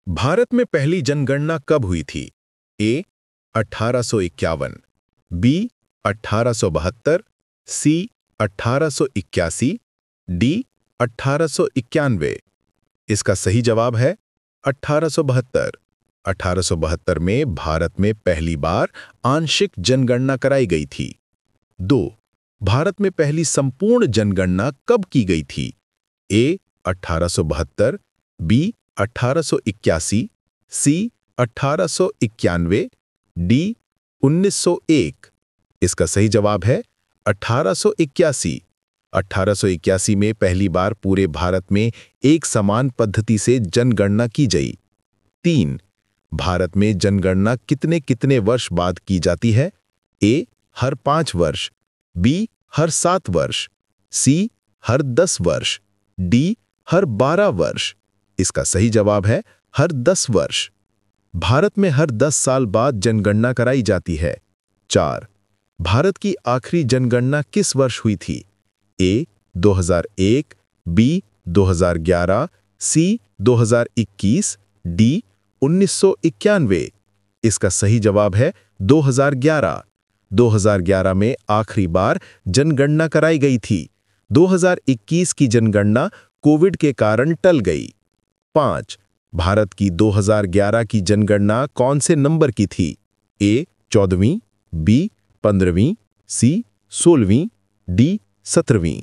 भारत में पहली जनगणना कब हुई थी? ए 1851, बी 1872, सी 1881, डी 1891। इसका सही जवाब है 1872। 1872 में भारत में पहली बार आंशिक जनगणना कराई गई थी। 2. भारत में पहली संपूर्ण जनगणना कब की गई थी? ए 1872, बी 1881, सी 1891, डी 1901। इसका सही जवाब है 1881। 1881 में पहली बार पूरे भारत में एक समान पद्धति से जनगणना की गई। 3. भारत में जनगणना कितने कितने वर्ष बाद की जाती है? ए हर 5 वर्ष, बी हर 7 वर्ष, सी हर 10 वर्ष, डी हर 12 वर्ष। इसका सही जवाब है हर 10 वर्ष। भारत में हर 10 साल बाद जनगणना कराई जाती है। 4. भारत की आखिरी जनगणना किस वर्ष हुई थी? ए 2001, बी 2011, सी 2021, डी 1991। इसका सही जवाब है 2011। 2011 में आखिरी बार जनगणना कराई गई थी। 2021 की जनगणना कोविड के कारण टल गई। 5. भारत की 2011 की जनगणना कौन से नंबर की थी? ए 14वीं, बी 15वीं, सी 16वीं, डी 17वीं।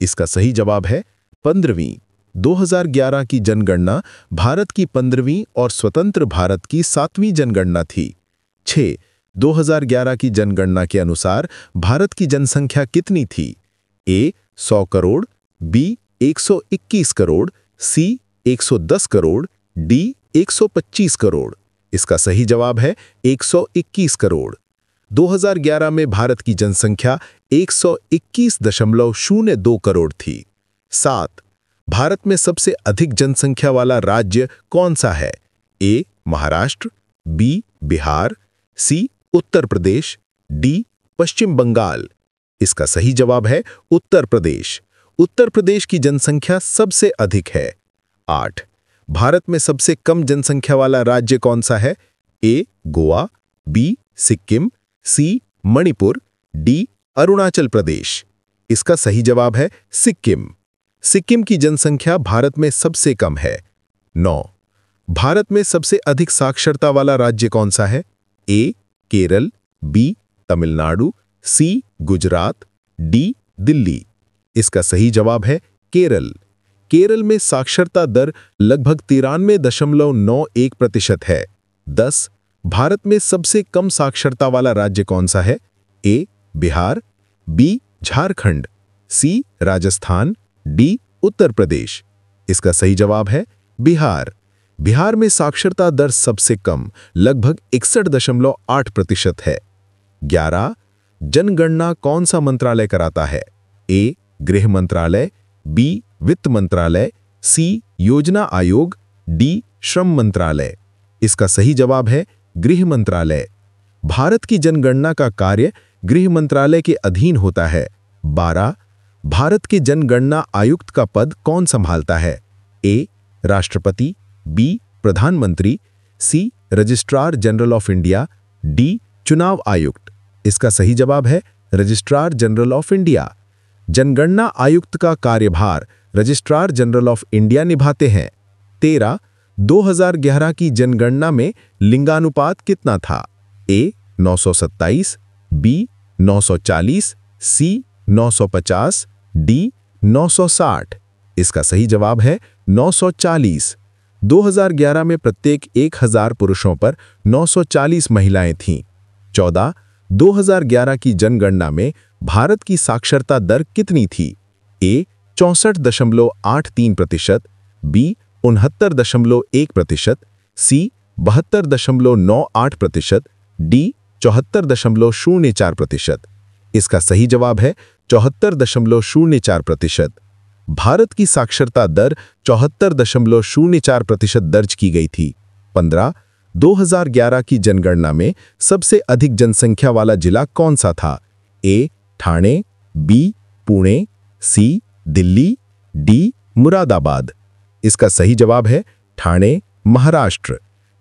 इसका सही जवाब है 15वीं। 2011 की जनगणना भारत की 15वीं और स्वतंत्र भारत की 7वीं जनगणना थी। 6. 2011 की जनगणना के अनुसार भारत की जनसंख्या कितनी थी? ए 100 करोड़, बी 121 करोड़, सी 110 करोड़, डी 125 करोड़। इसका सही जवाब है 121 करोड़। 2011 में भारत की जनसंख्या 121.02 करोड़ थी। 7. भारत में सबसे अधिक जनसंख्या वाला राज्य कौन सा है? ए महाराष्ट्र, बी बिहार, सी उत्तर प्रदेश, डी पश्चिम बंगाल। इसका सही जवाब है उत्तर प्रदेश। उत्तर प्रदेश की जनसंख्या सबसे अधिक है। 8. भारत में सबसे कम जनसंख्या वाला राज्य कौन सा है? ए गोवा, बी सिक्किम, सी मणिपुर, डी अरुणाचल प्रदेश। इसका सही जवाब है सिक्किम। सिक्किम की जनसंख्या भारत में सबसे कम है। 9. भारत में सबसे अधिक साक्षरता वाला राज्य कौन सा है? ए केरल, बी तमिलनाडु, सी गुजरात, डी दिल्ली। इसका सही जवाब है केरल। केरल में साक्षरता दर लगभग 93.91% है। 10. भारत में सबसे कम साक्षरता वाला राज्य कौन सा है? ए बिहार, बी झारखंड, सी राजस्थान, डी उत्तर प्रदेश। इसका सही जवाब है बिहार। बिहार में साक्षरता दर सबसे कम लगभग 61.8% है। 11. जनगणना कौन सा मंत्रालय कराता है? ए गृह मंत्रालय, बी वित्त मंत्रालय, सी योजना आयोग, डी श्रम मंत्रालय। इसका सही जवाब है गृह मंत्रालय। भारत की जनगणना का कार्य गृह मंत्रालय के अधीन होता है। 12. भारत के जनगणना आयुक्त का पद कौन संभालता है? ए राष्ट्रपति, बी प्रधानमंत्री, C registrar general of India, D चुनाव आयुक्त। इसका सही जवाब है रजिस्ट्रार जनरल ऑफ इंडिया। जनगणना आयुक्त का कार्यभार रजिस्ट्रार जनरल ऑफ इंडिया निभाते हैं। 13. 2011 की जनगणना में लिंगानुपात कितना था? ए 927, बी 940, सी 950, डी 960। इसका सही जवाब है 940। 2011 में प्रत्येक 1000 पुरुषों पर 940 महिलाएं थीं। 14. 2011 की जनगणना में भारत की साक्षरता दर कितनी थी? ए 64.83%, बी 69.1%, सी 72.98%, डी 74.04%। इसका सही जवाब है 74.04%। भारत की साक्षरता दर 74.04% दर्ज की गई थी। 15. 2011 की जनगणना में सबसे अधिक जनसंख्या वाला जिला कौन सा था? ए ठाणे, बी पुणे, सी दिल्ली, डी मुरादाबाद। इसका सही जवाब है ठाणे महाराष्ट्र।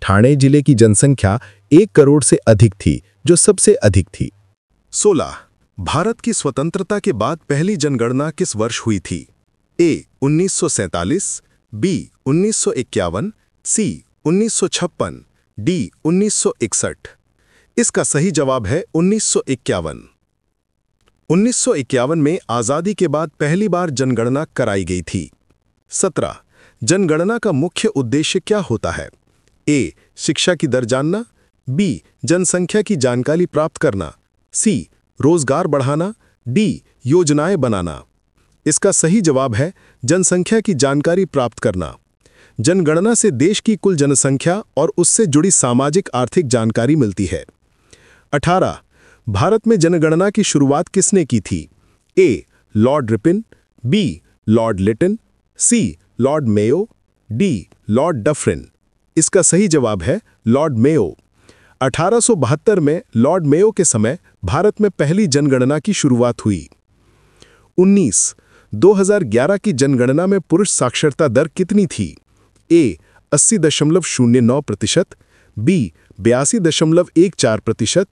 ठाणे जिले की जनसंख्या 1 करोड़ से अधिक थी, जो सबसे अधिक थी। 16. भारत की स्वतंत्रता के बाद पहली जनगणना किस वर्ष हुई थी? ए 1947, बी 1951, सी 1956, डी 1961। इसका सही जवाब है 1951। 1951 में आज़ादी के बाद पहली बार जनगणना कराई गई थी। 17. जनगणना का मुख्य उद्देश्य क्या होता है? ए शिक्षा की दर जानना, बी जनसंख्या की जानकारी प्राप्त करना, सी रोजगार बढ़ाना, डी योजनाएं बनाना। इसका सही जवाब है जनसंख्या की जानकारी प्राप्त करना। जनगणना से देश की कुल जनसंख्या और उससे जुड़ी सामाजिक आर्थिक जानकारी मिलती है। 18. भारत में जनगणना की शुरुआत किसने की थी? A lord Ripon, B lord Lytton, C lord Mayo, D lord Dufferin. इसका सही जवाब है लॉर्ड मेयो। 1872 में लॉर्ड मेयो के समय भारत में पहली जनगणना की शुरुआत हुई। 19. 2011 की जनगणना में पुरुष साक्षरता दर कितनी थी? ए 80.09%, बी 82.14%,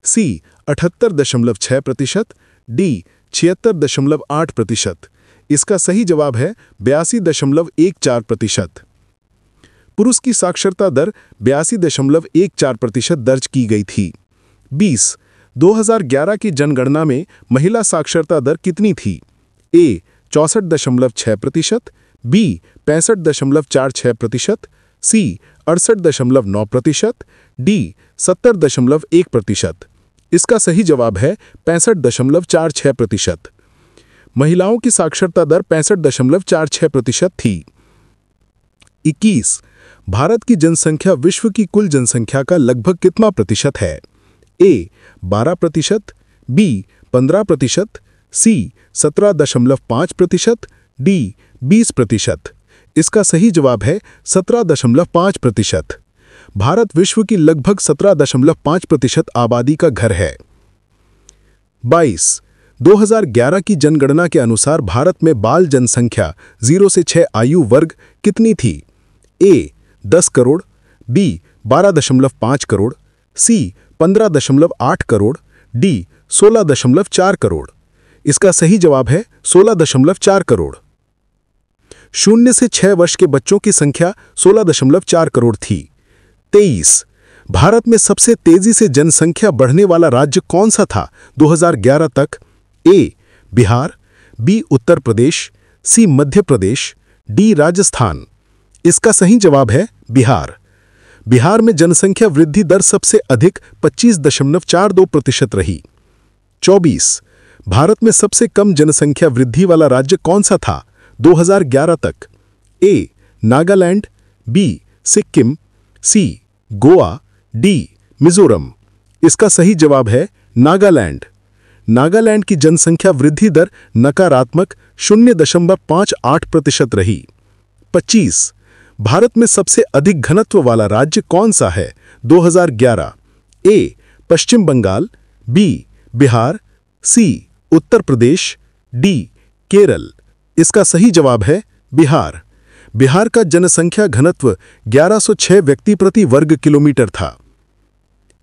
सी 78.6%, डी 76.8%। इसका सही जवाब है 82.14%। पुरुष की साक्षरता दर 82.14% दर्ज की गई थी। 20. 2011 की जनगणना में महिला साक्षरता दर कितनी थी? ए 64.6%, बी 65.46%, सी 68.9%, डी 70.1%। इसका सही जवाब है 65.46%। महिलाओं की साक्षरता दर 65.46% थी। 21. भारत की जनसंख्या विश्व की कुल जनसंख्या का लगभग कितना प्रतिशत है? ए 12%, बी 15%, सी 17.5%, डी 20%। इसका सही जवाब है 17.5%। भारत विश्व की लगभग 17.5% आबादी का घर है। 22. 2011 की जनगणना के अनुसार भारत में बाल जनसंख्या 0 से 6 आयु वर्ग कितनी थी? ए 10 करोड़, बी 12.5 करोड़, सी 15.8 करोड़, डी 16.4 करोड़। इसका सही जवाब है 16.4 करोड़। 0 से 6 वर्ष के बच्चों की संख्या 16.4 करोड़ थी। 23. भारत में सबसे तेजी से जनसंख्या बढ़ने वाला राज्य कौन सा था 2011 तक? ए बिहार, बी उत्तर प्रदेश, सी मध्य प्रदेश, डी राजस्थान। इसका सही जवाब है बिहार। बिहार में जनसंख्या वृद्धि दर सबसे अधिक 25.42% रही। 24. भारत में सबसे कम जनसंख्या वृद्धि वाला राज्य कौन सा था 2011 तक? ए नागालैंड, बी सिक्किम, सी गोवा, डी मिजोरम। इसका सही जवाब है नागालैंड। नागालैंड की जनसंख्या वृद्धि दर नकारात्मक 0.58% रही। 25. भारत में सबसे अधिक घनत्व वाला राज्य कौन सा है 2011? ए पश्चिम बंगाल, बी बिहार, सी उत्तर प्रदेश, डी केरल। इसका सही जवाब है बिहार। बिहार का जनसंख्या घनत्व 1106 व्यक्ति प्रति वर्ग किलोमीटर था।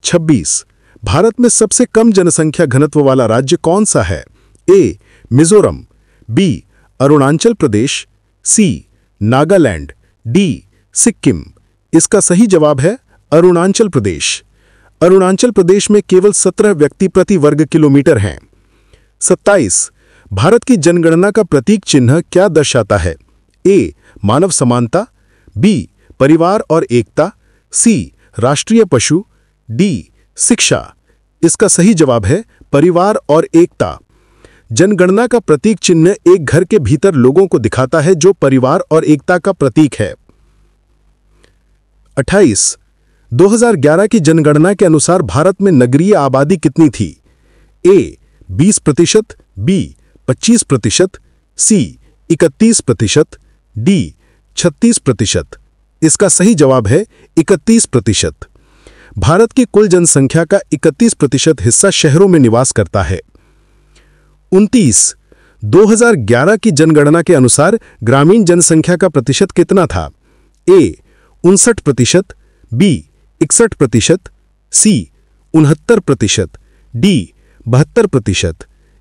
26. भारत में सबसे कम जनसंख्या घनत्व वाला राज्य कौन सा है? ए मिजोरम, बी अरुणाचल प्रदेश, सी नागालैंड, डी सिक्किम। इसका सही जवाब है अरुणाचल प्रदेश। अरुणाचल प्रदेश में केवल 17 व्यक्ति प्रति वर्ग किलोमीटर हैं। 27. भारत की जनगणना का प्रतीक चिन्ह क्या दर्शाता है? ए मानव समानता, बी परिवार और एकता, सी राष्ट्रीय पशु, डी शिक्षा। इसका सही जवाब है परिवार और एकता। जनगणना का प्रतीक चिन्ह एक घर के भीतर लोगों को दिखाता है जो परिवार और एकता का प्रतीक है। 28. 2011 की जनगणना के अनुसार भारत में नगरीय आबादी कितनी थी? ए 20%, बी 25%, सी 31%, डी 36%। इसका सही जवाब है 31%। भारत की कुल जनसंख्या का 31% हिस्सा शहरों में निवास करता है। 29. 2011 की जनगणना के अनुसार ग्रामीण जनसंख्या का प्रतिशत कितना था? ए 59%, बी 61%, सी 69%, डी 72%।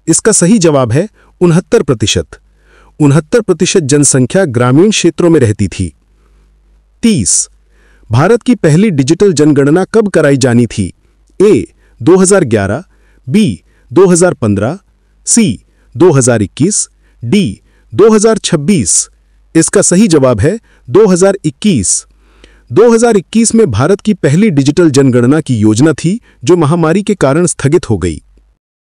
इसका सही जवाब है 69%। 69% जनसंख्या ग्रामीण क्षेत्रों में रहती थी। 30. भारत की पहली डिजिटल जनगणना कब कराई जानी थी? ए 2011, बी 2015, सी 2021, डी 2026। इसका सही जवाब है 2021। 2021 में भारत की पहली डिजिटल जनगणना की योजना थी, जो महामारी के कारण स्थगित हो गई।